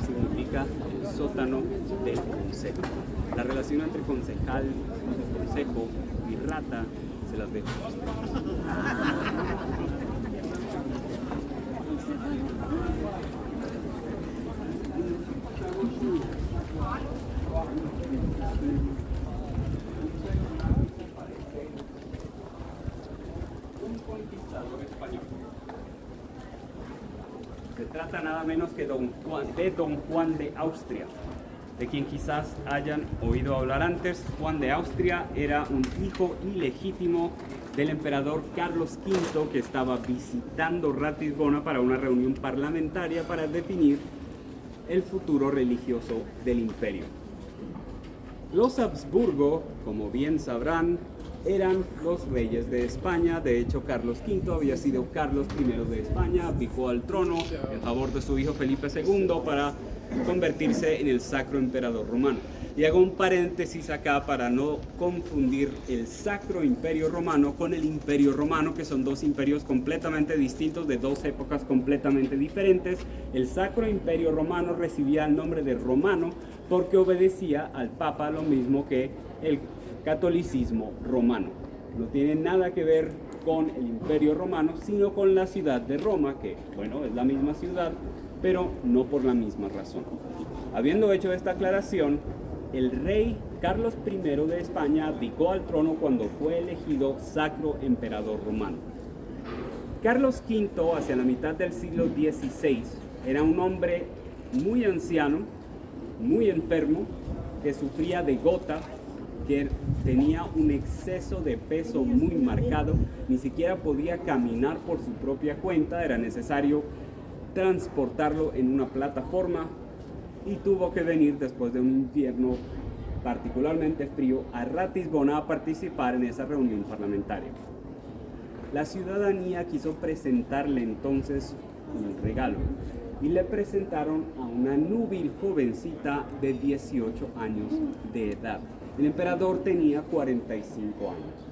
significa el sótano del consejo. La relación entre concejal, consejo y rata se las dejo a ustedes. Un conquistador español. Se trata nada menos que de Don Juan de Austria, de quien quizás hayan oído hablar antes. Juan de Austria era un hijo ilegítimo del emperador Carlos V, que estaba visitando Ratisbona para una reunión parlamentaria para definir el futuro religioso del imperio. Los Habsburgo, como bien sabrán, eran los reyes de España. De hecho, Carlos V había sido Carlos I de España, abdicó al trono en favor de su hijo Felipe II para convertirse en el Sacro Emperador Romano. Y hago un paréntesis acá para no confundir el Sacro Imperio Romano con el Imperio Romano, que son dos imperios completamente distintos de dos épocas completamente diferentes. El Sacro Imperio Romano recibía el nombre de romano porque obedecía al Papa, lo mismo que el catolicismo romano. No tiene nada que ver con el Imperio Romano, sino con la ciudad de Roma, que, bueno, es la misma ciudad, pero no por la misma razón. Habiendo hecho esta aclaración, el rey Carlos I de España abdicó al trono cuando fue elegido Sacro Emperador Romano. Carlos V, hacia la mitad del siglo XVI, era un hombre muy anciano, muy enfermo, que sufría de gota, que tenía un exceso de peso muy marcado, ni siquiera podía caminar por su propia cuenta, era necesario transportarlo en una plataforma y tuvo que venir después de un invierno particularmente frío a Ratisbona a participar en esa reunión parlamentaria. La ciudadanía quiso presentarle entonces un regalo y le presentaron a una núbil jovencita de 18 años de edad. El emperador tenía 45 años.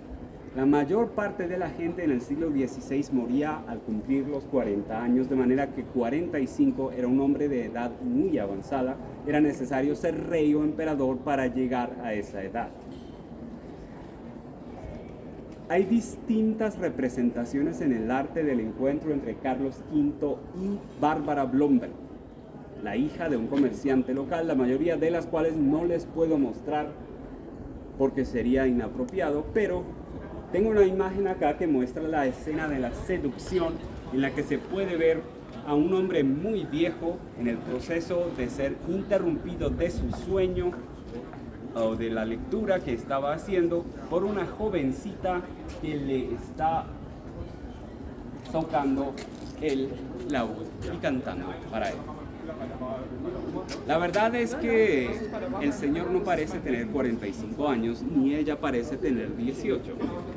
La mayor parte de la gente en el siglo XVI moría al cumplir los 40 años, de manera que 45 era un hombre de edad muy avanzada. Era necesario ser rey o emperador para llegar a esa edad. Hay distintas representaciones en el arte del encuentro entre Carlos V y Bárbara Blomberg, la hija de un comerciante local, la mayoría de las cuales no les puedo mostrar porque sería inapropiado, pero tengo una imagen acá que muestra la escena de la seducción, en la que se puede ver a un hombre muy viejo en el proceso de ser interrumpido de su sueño o de la lectura que estaba haciendo por una jovencita que le está tocando el laúd y cantando para él. La verdad es que el señor no parece tener 45 años, ni ella parece tener 18,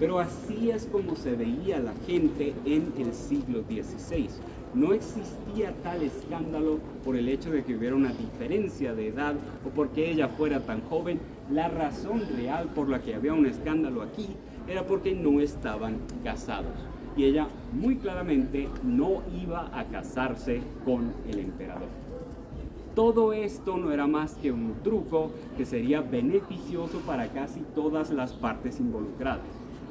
pero así es como se veía la gente en el siglo XVI. No existía tal escándalo por el hecho de que hubiera una diferencia de edad o porque ella fuera tan joven. La razón real por la que había un escándalo aquí era porque no estaban casados. Y ella muy claramente no iba a casarse con el emperador. Todo esto no era más que un truco que sería beneficioso para casi todas las partes involucradas.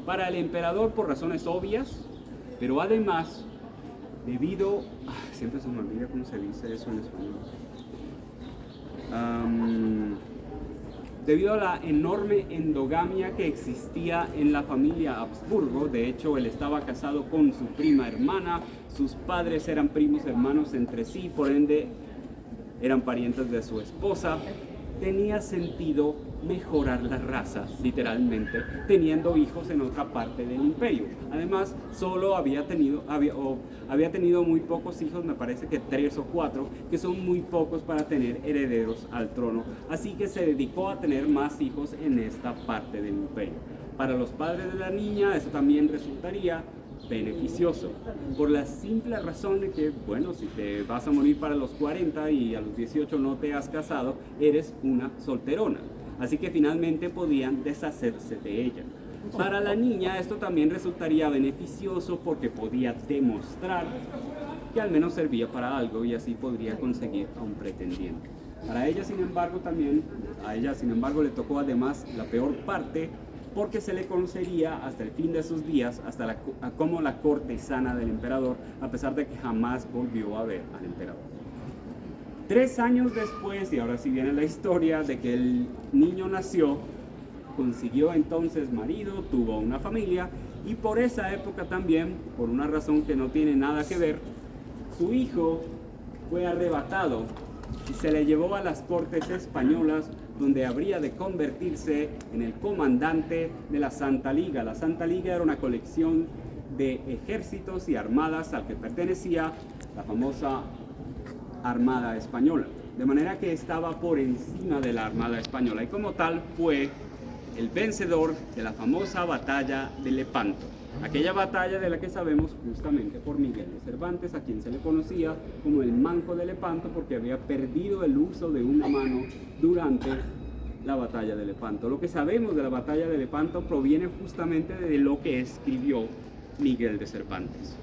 Para el emperador por razones obvias, pero además debido... siempre se me olvida cómo se dice eso en español. Debido a la enorme endogamia que existía en la familia Habsburgo. De hecho, él estaba casado con su prima hermana, sus padres eran primos hermanos entre sí, por ende eran parientes de su esposa. Tenía sentido mejorar la raza, literalmente, teniendo hijos en otra parte del imperio. Además, solo había tenido muy pocos hijos, me parece que 3 o 4, que son muy pocos para tener herederos al trono. Así que se dedicó a tener más hijos en esta parte del imperio. Para los padres de la niña, eso también resultaría beneficioso, por la simple razón de que, bueno, si te vas a morir para los 40 y a los 18 no te has casado, eres una solterona. Así que finalmente podían deshacerse de ella. Para la niña esto también resultaría beneficioso porque podía demostrar que al menos servía para algo y así podría conseguir a un pretendiente. A ella, sin embargo, le tocó además la peor parte porque se le conocería hasta el fin de sus días como la cortesana del emperador, a pesar de que jamás volvió a ver al emperador. 3 años después, y ahora sí viene la historia de que el niño nació, consiguió entonces marido, tuvo una familia y por esa época también, por una razón que no tiene nada que ver, su hijo fue arrebatado y se le llevó a las cortes españolas, donde habría de convertirse en el comandante de la Santa Liga. La Santa Liga era una colección de ejércitos y armadas al que pertenecía la famosa Armada Española, de manera que estaba por encima de la Armada Española y como tal fue el vencedor de la famosa batalla de Lepanto. Aquella batalla de la que sabemos justamente por Miguel de Cervantes, a quien se le conocía como el Manco de Lepanto porque había perdido el uso de una mano durante la batalla de Lepanto. Lo que sabemos de la batalla de Lepanto proviene justamente de lo que escribió Miguel de Cervantes.